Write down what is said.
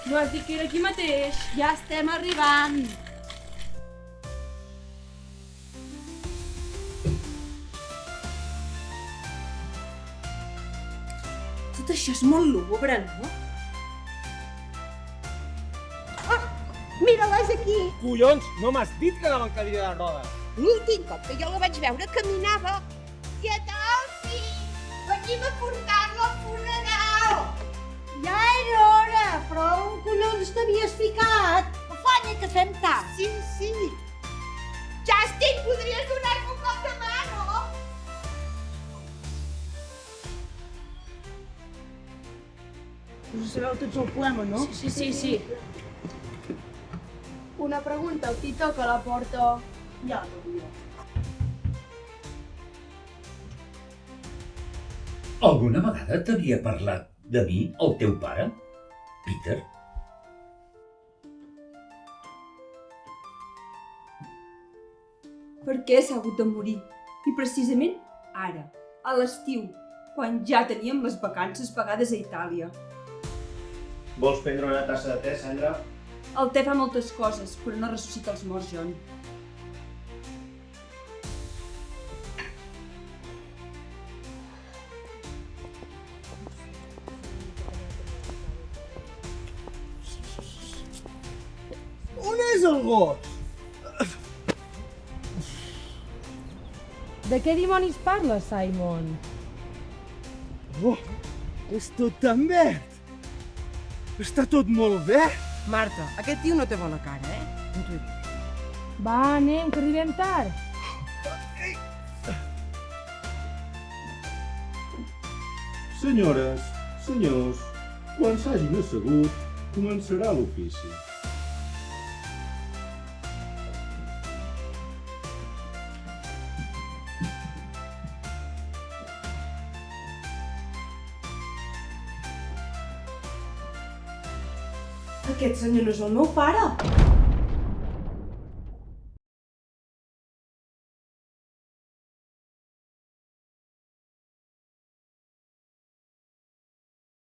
No has dit que era aquí mateix? Ja estem arribant. Tot això és molt lúgubre, no? Mira-les aquí. Collons, no m'has dit que anava en cadira de rodes. L'últim cop que jo la vaig veure caminava. Què tal, fill? Venim a portar-la al funeral. Ja era hora, però on collons t'havies ficat? Afanya, que fem tard. Sí, sí. Justin, podries donar-me un cop de mà, no? Us sabeu tots el poema, no? Sí. Una pregunta, el Tito que la porta... Ja, Alguna vegada t'havia parlat de mi, el teu pare, Peter? Per què s'ha hagut de morir? I precisament ara, a l'estiu, quan ja teníem les vacances pagades a Itàlia. Vols prendre una tassa de te, Sandra? El te fa moltes coses, però no ressuscita els morts, John. On és el gos? De què dimonis parles, Simon? Oh, és tot tan verd. Està tot molt bé. Marta, aquest tio no té bona cara, No t'ho he dit. Va, anem, que arribem tard. Senyores, senyors, quan s'hagin assegut, començarà l'ofici. Aquest senyor no és el meu pare.